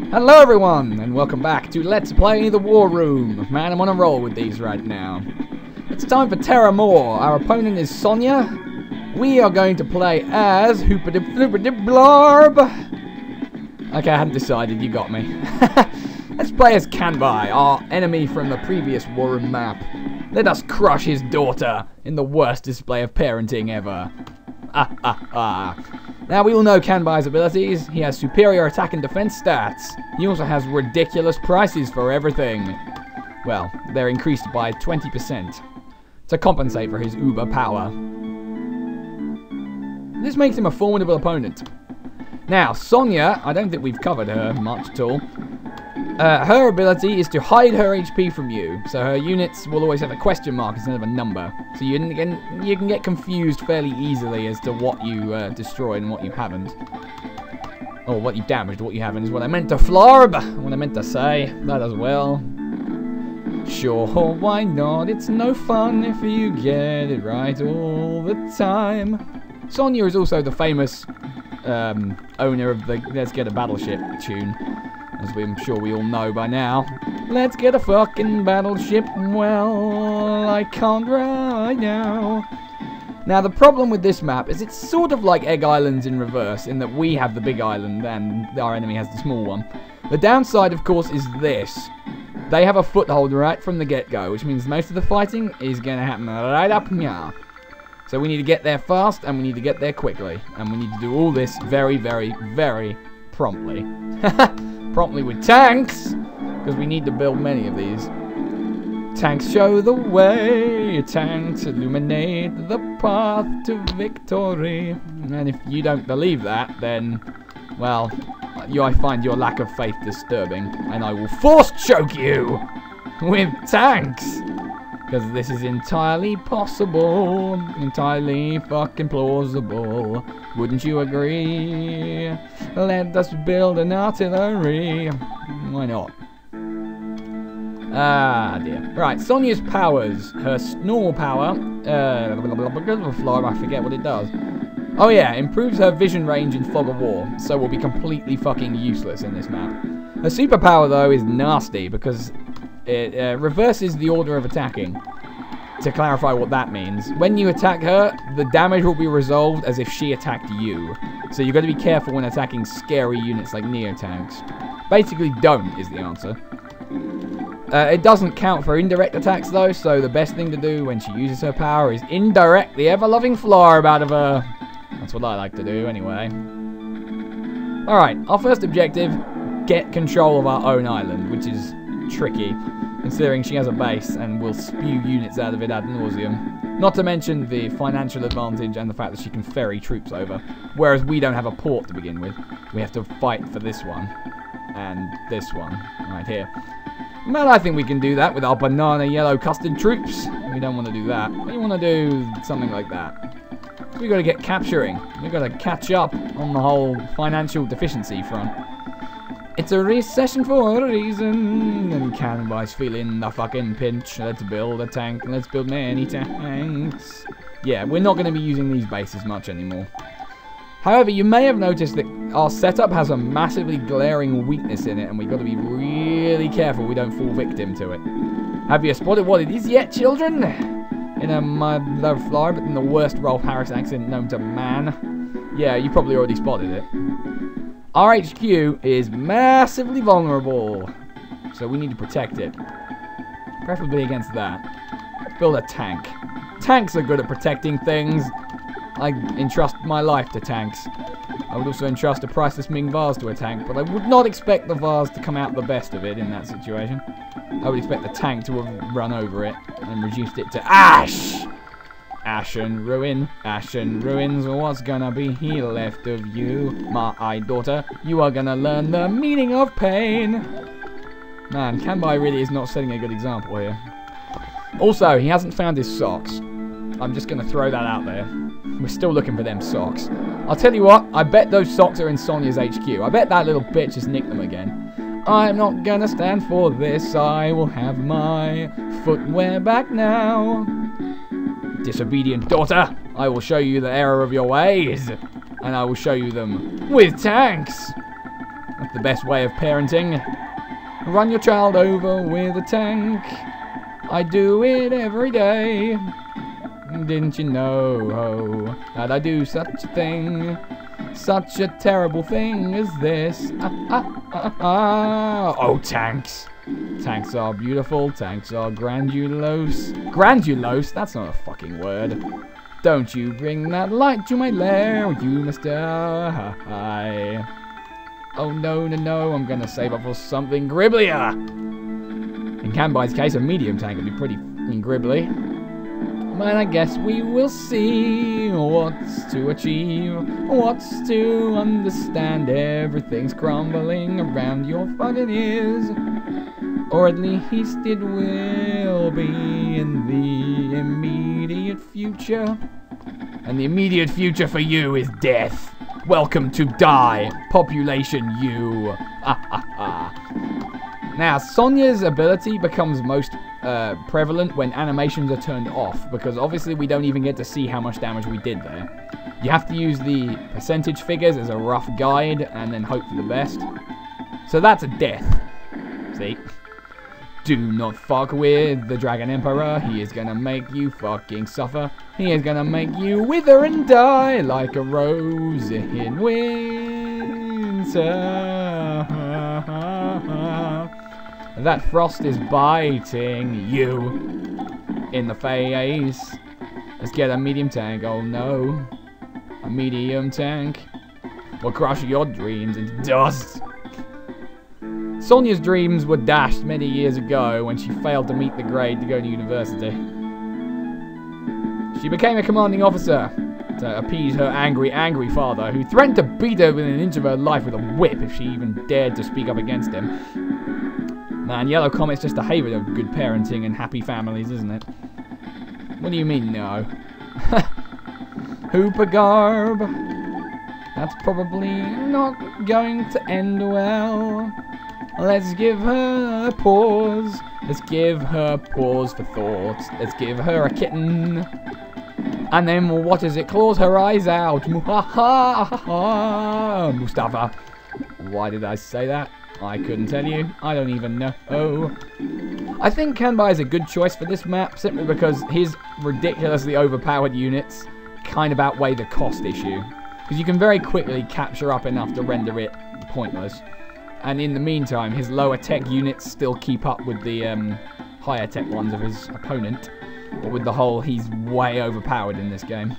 Hello everyone, and welcome back to Let's Play the War Room. Man, I'm on a roll with these right now. It's time for Terra Maw. Our opponent is Sonya. We are going to play as Blarb. Okay, I hadn't decided, you got me. Let's play as Kanbai, our enemy from the previous War Room map. Let us crush his daughter in the worst display of parenting ever. Now, we all know Kanbai's abilities. He has superior attack and defense stats. He also has ridiculous prices for everything. Well, they're increased by 20% to compensate for his uber power. This makes him a formidable opponent. Now, Sonya, I don't think we've covered her much at all. Her ability is to hide her HP from you, so her units will always have a question mark instead of a number. So you can get confused fairly easily as to what you destroyed and what you haven't. Or what you damaged, what you haven't is what I meant to flarb, what I meant to say, that as well. Sure, why not? It's no fun if you get it right all the time. Sonya is also the famous owner of the Let's Get a Battleship tune, as I'm sure we all know by now. Let's get a fucking battleship, well, I can't right now. Now, the problem with this map is it's sort of like Egg Islands in reverse, in that we have the big island and our enemy has the small one. The downside, of course, is this. They have a foothold right from the get-go, which means most of the fighting is going to happen right up here. So we need to get there fast, and we need to get there quickly. And we need to do all this very, very, very promptly. Promptly with tanks, because we need to build many of these. Tanks show the way, tanks illuminate the path to victory. And if you don't believe that, then, well, I find your lack of faith disturbing, and I will force choke you with tanks. Because this is entirely possible, entirely fucking plausible. Wouldn't you agree? Let us build an artillery. Why not? Ah, dear. Right, Sonya's powers. Her normal power, I forget what it does. Oh yeah, improves her vision range in Fog of War, so will be completely fucking useless in this map. Her superpower, though, is nasty, because it reverses the order of attacking. To clarify what that means, when you attack her, the damage will be resolved as if she attacked you. So you've got to be careful when attacking scary units like Neo-tanks. Basically, don't is the answer. It doesn't count for indirect attacks, though, so the best thing to do when she uses her power is indirect the ever-loving flarb out of her. That's what I like to do, anyway. Alright, our first objective, get control of our own island, which is tricky, considering she has a base and will spew units out of it ad nauseum. Not to mention the financial advantage and the fact that she can ferry troops over, whereas we don't have a port to begin with. We have to fight for this one, and this one, right here. Well, I think we can do that with our banana yellow custard troops. We don't want to do that. We want to do something like that. We've got to get capturing. We've got to catch up on the whole financial deficiency front. It's a recession for a reason, and Kanbai's feeling the fucking pinch. Let's build a tank, let's build many tanks. Yeah, we're not going to be using these bases much anymore. However, you may have noticed that our setup has a massively glaring weakness in it, and we've got to be really careful we don't fall victim to it. Have you spotted what it is yet, children? In a love flower, but in the worst Rolf Harris accent known to man. Yeah, you probably already spotted it. Our HQ is massively vulnerable, so we need to protect it. Preferably against that. Let's build a tank. Tanks are good at protecting things. I entrust my life to tanks. I would also entrust a priceless Ming vase to a tank, but I would not expect the vase to come out the best of it in that situation. I would expect the tank to have run over it and reduced it to ash! Ash and ruins, what's gonna be left of you? My daughter, you are gonna learn the meaning of pain. Man, Kanbai really is not setting a good example here. Also, he hasn't found his socks. I'm just gonna throw that out there. We're still looking for them socks. I'll tell you what, I bet those socks are in Sonya's HQ. I bet that little bitch has nicked them again. I'm not gonna stand for this, I will have my footwear back now. Disobedient daughter, I will show you the error of your ways, and I will show you them with tanks. That's the best way of parenting. Run your child over with a tank. I do it every day. Didn't you know that I do such a thing? Such a terrible thing as this. Oh, tanks. Tanks are beautiful. Tanks are grandiose. Grandiose? That's not a fucking word. Don't you bring that light to my lair. You must die. Oh, no, no, no. I'm going to save up for something gribblier. In Canby's case, a medium tank would be pretty gribbly. But I guess we will see what's to achieve, what's to understand. Everything's crumbling around your fucking ears. Or at least it will be in the immediate future. And the immediate future for you is death. Welcome to die, population U. Now, Sonia's ability becomes most prevalent when animations are turned off, because obviously we don't even get to see how much damage we did there. You have to use the percentage figures as a rough guide and then hope for the best. So that's a death. See? Do not fuck with the Dragon Emperor. He is gonna make you fucking suffer. He is gonna make you wither and die like a rose in winter. That frost is biting you in the face. Let's get a medium tank. Oh no. A medium tank will crush your dreams into dust. Sonia's dreams were dashed many years ago when she failed to meet the grade to go to university. She became a commanding officer to appease her angry, angry father, who threatened to beat her within an inch of her life with a whip if she even dared to speak up against him. Man, Yellow Comet's just a haven of good parenting and happy families, isn't it? What do you mean, no? Hooper garb. That's probably not going to end well. Let's give her a pause. Let's give her pause for thought. Let's give her a kitten. And then, what is it? Claws her eyes out. Mustafa. Why did I say that? I couldn't tell you. I don't even know. I think Kanbai is a good choice for this map, simply because his ridiculously overpowered units kind of outweigh the cost issue. Because you can very quickly capture up enough to render it pointless. And in the meantime, his lower tech units still keep up with the higher tech ones of his opponent. But with the whole, he's way overpowered in this game.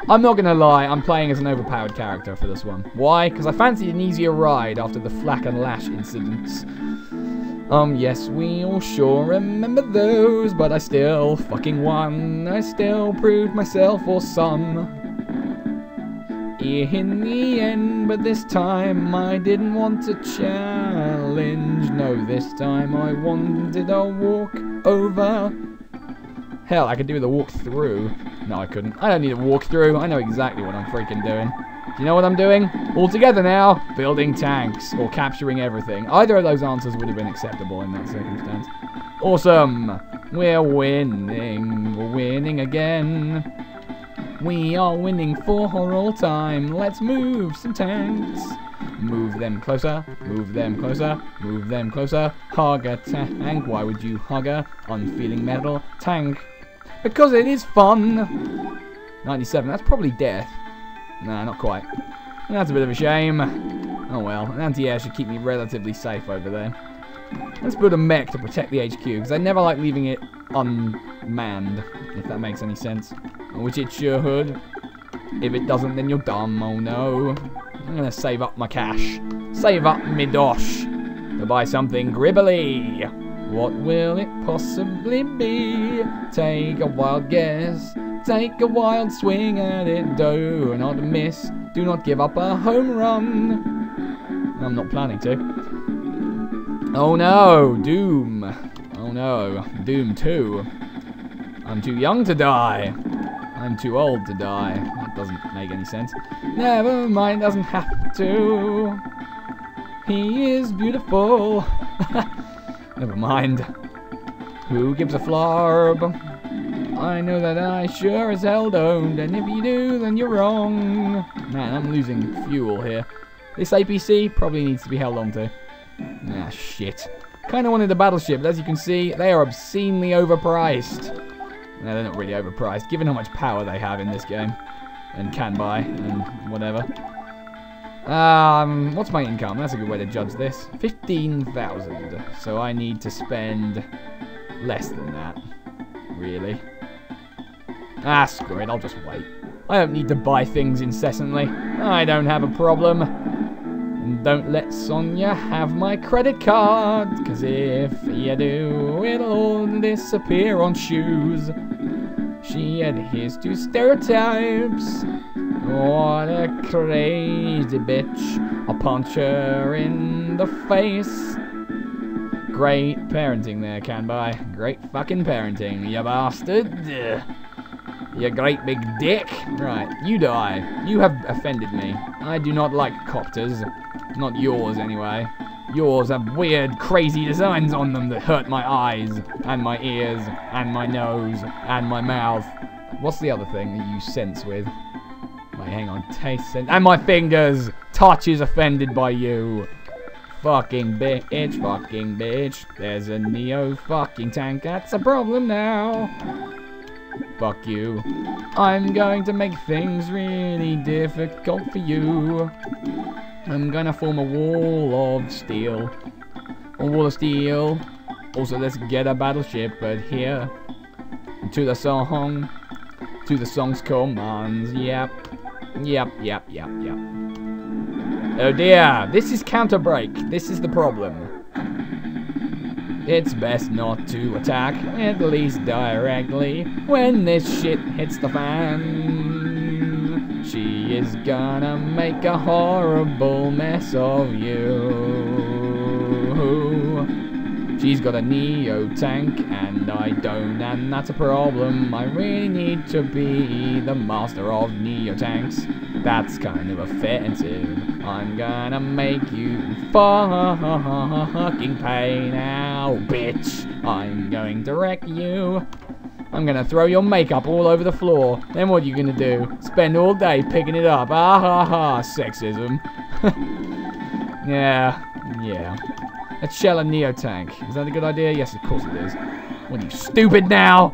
I'm not going to lie, I'm playing as an overpowered character for this one. Why? Because I fancied an easier ride after the Flak and Lash incidents. Yes, we all sure remember those, but I still fucking won. I still proved myself awesome. In the end, but this time I didn't want to challenge. No, this time I wanted a walk over. Hell, I could do the walk through. No, I couldn't. I don't need a walk through. I know exactly what I'm freaking doing. Do you know what I'm doing? All together now, building tanks or capturing everything. Either of those answers would have been acceptable in that circumstance. Awesome. We're winning. We're winning again. We are winning for all time. Let's move some tanks. Move them closer. Move them closer. Move them closer. Hug a tank. Why would you hug a unfeeling metal tank? Because it is fun. 97. That's probably death. Nah, not quite. That's a bit of a shame. Oh well. An anti-air should keep me relatively safe over there. Let's build a mech to protect the HQ, because I never like leaving it unmanned, if that makes any sense. Which it should. If it doesn't, then you're dumb. Oh no. I'm going to save up my cash. Save up my dosh to buy something gribbly. What will it possibly be? Take a wild guess. Take a wild swing at it. Do not miss. Do not give up a home run. I'm not planning to. Oh no, Doom. Oh no, Doom 2. I'm too young to die. I'm too old to die. That doesn't make any sense. Never mind, doesn't have to. He is beautiful. Never mind. Who gives a flarb? I know that I sure as hell don't, and if you do, then you're wrong. Man, I'm losing fuel here. This APC probably needs to be held on to. Ah, shit. Kind of wanted a battleship, but as you can see, they are obscenely overpriced. No, they're not really overpriced, given how much power they have in this game. And can buy, and whatever. What's my income? That's a good way to judge this. 15,000. So I need to spend less than that. Really. Ah, screw it, I'll just wait. I don't need to buy things incessantly. I don't have a problem. And don't let Sonia have my credit card, cause if you do, it'll all disappear on shoes. She adheres to stereotypes. What a crazy bitch. I'll punch her in the face. Great parenting there, Canby. Great fucking parenting, you bastard. You great big dick. Right, you die. You have offended me. I do not like copters. Not yours, anyway. Yours have weird, crazy designs on them that hurt my eyes, and my ears, and my nose, and my mouth. What's the other thing that you sense with? Wait, hang on. Taste sense. And my fingers! Touch is offended by you. Fucking bitch, fucking bitch. There's a Neo fucking tank. That's a problem now. Fuck you. I'm going to make things really difficult for you. I'm gonna form a wall of steel. A wall of steel. Also, let's get a battleship, but here. To the song. To the song's commands. Yep. Yep, yep, yep, yep. Oh dear. This is counter break. This is the problem. It's best not to attack, at least directly, when this shit hits the fan. She is gonna make a horrible mess of you. She's got a Neo tank, and I don't, and that's a problem. I really need to be the master of Neo tanks. That's kind of offensive. I'm gonna make you fucking pay now, bitch. I'm going to wreck you. I'm gonna throw your makeup all over the floor. Then what are you gonna do? Spend all day picking it up. Ah ha ha, sexism. Yeah. Let's shell a Neo tank. Is that a good idea? Yes, of course it is. What are you, stupid now?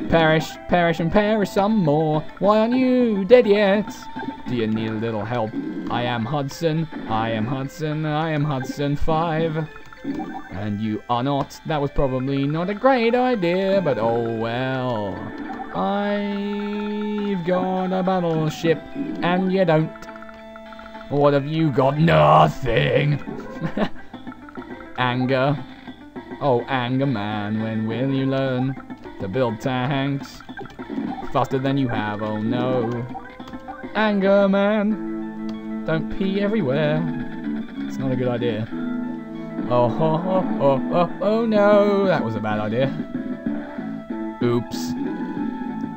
Perish, perish, and perish some more. Why aren't you dead yet? Do you need a little help? I am Hudson. I am Hudson. I am Hudson 5. And you are not. That was probably not a great idea, but oh well. I've got a battleship, and you don't. What have you got? Nothing. Anger. Oh, anger man, when will you learn to build tanks faster than you have? Oh no. Anger man, don't pee everywhere. It's not a good idea. Oh no, that was a bad idea. Oops.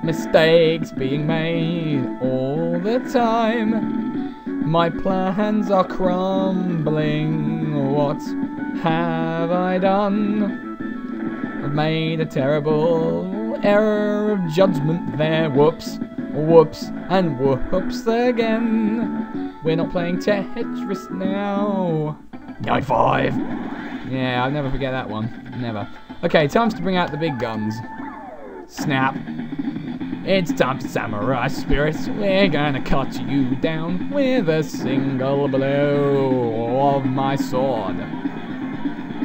Mistakes being made all the time. My plans are crumbling. What have I done? I've made a terrible error of judgment there. Whoops, whoops, and whoops again. We're not playing Tetris now. 9-5. Yeah, I'll never forget that one. Never. Okay, time to bring out the big guns. Snap. It's time to samurai spirits. We're gonna cut you down with a single blow of my sword.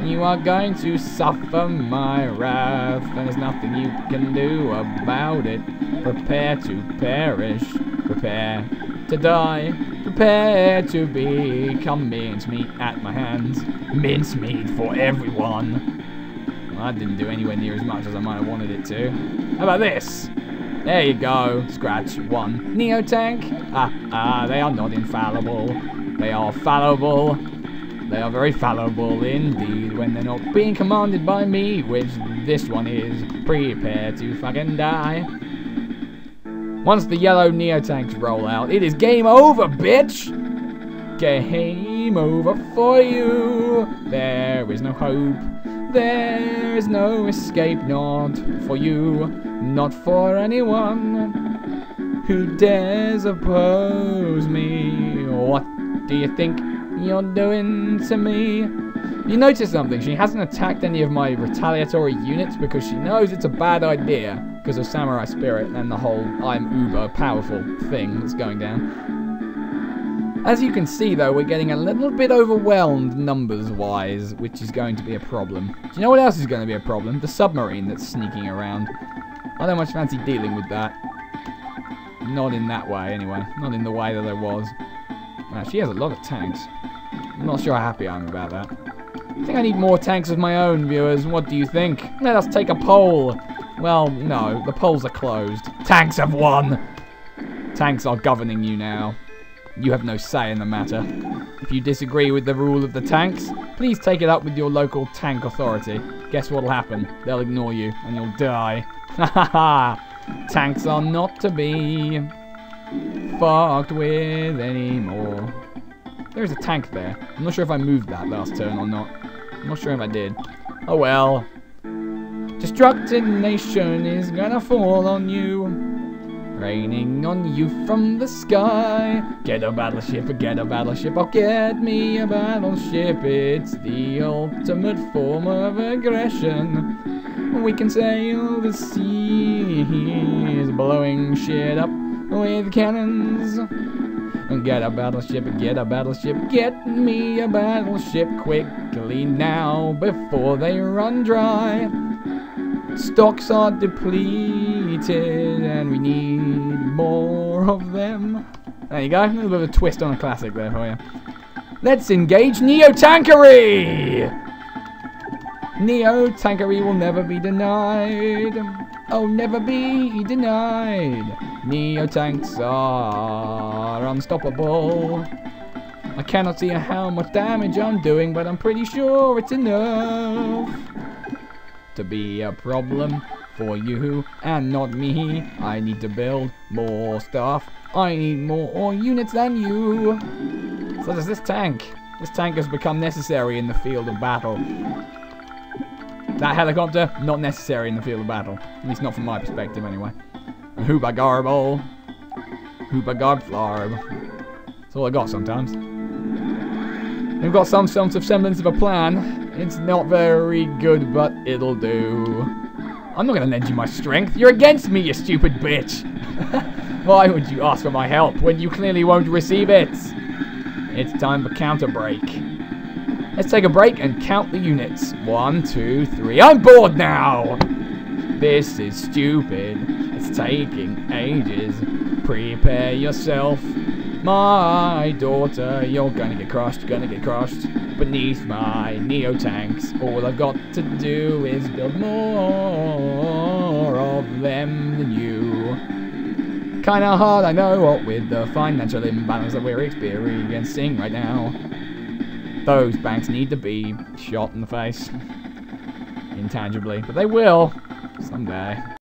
You are going to suffer my wrath, and there's nothing you can do about it. Prepare to perish. Prepare to die. Prepare to become mincemeat at my hands. Mincemeat for everyone. Well, that didn't do anywhere near as much as I might have wanted it to. How about this? There you go. Scratch 1. Neo tank. They are not infallible. They are fallible. They are very fallible indeed when they're not being commanded by me, which this one is. Prepare to fucking die. Once the yellow Neo tanks roll out, it is game over, bitch! Game over for you. There is no hope. There is no escape, not for you, not for anyone who dares oppose me. What do you think you're doing to me? You notice something? She hasn't attacked any of my retaliatory units because she knows it's a bad idea because of Samurai Spirit and the whole I'm uber powerful thing that's going down. As you can see, though, we're getting a little bit overwhelmed numbers-wise, which is going to be a problem. Do you know what else is going to be a problem? The submarine that's sneaking around. I don't much fancy dealing with that. Not in that way, anyway. Not in the way that I was. She has a lot of tanks. I'm not sure how happy I am about that. I think I need more tanks of my own, viewers. What do you think? Let us take a poll. Well, no. The polls are closed. Tanks have won. Tanks are governing you now. You have no say in the matter. If you disagree with the rule of the tanks, please take it up with your local tank authority. Guess what'll happen? They'll ignore you, and you'll die. Ha ha ha! Tanks are not to be fucked with anymore. There's a tank there. I'm not sure if I moved that last turn or not. I'm not sure if I did. Oh well. Destructive nation is gonna fall on you. Raining on you from the sky. Get a battleship, oh get me a battleship. It's the ultimate form of aggression. We can sail the seas, blowing shit up with cannons. Get a battleship, get me a battleship quickly now before they run dry. Stocks are depleted and we need more of them. There you go, a little bit of a twist on a classic there for you. Let's engage Neo-Tankery! Neo-Tankery will never be denied. Oh, never be denied. Neo-Tanks are unstoppable. I cannot see how much damage I'm doing, but I'm pretty sure it's enough to be a problem for you and not me. I need to build more stuff. I need more units than you. So does this tank. This tank has become necessary in the field of battle. That helicopter, not necessary in the field of battle. At least not from my perspective, anyway. Hooba garble. Hooba garb flarb. That's all I got sometimes. We've got some sort of semblance of a plan. It's not very good, but it'll do. I'm not going to lend you my strength. You're against me, you stupid bitch. Why would you ask for my help when you clearly won't receive it? It's time for counter break. Let's take a break and count the units. 1, 2, 3. I'm bored now! This is stupid. It's taking ages. Prepare yourself. My daughter, you're gonna get crushed, beneath my Neo-Tanks. All I've got to do is build more of them than you. Kinda hard, I know, what with the financial imbalance that we're experiencing right now. Those banks need to be shot in the face. Intangibly. But they will. Someday.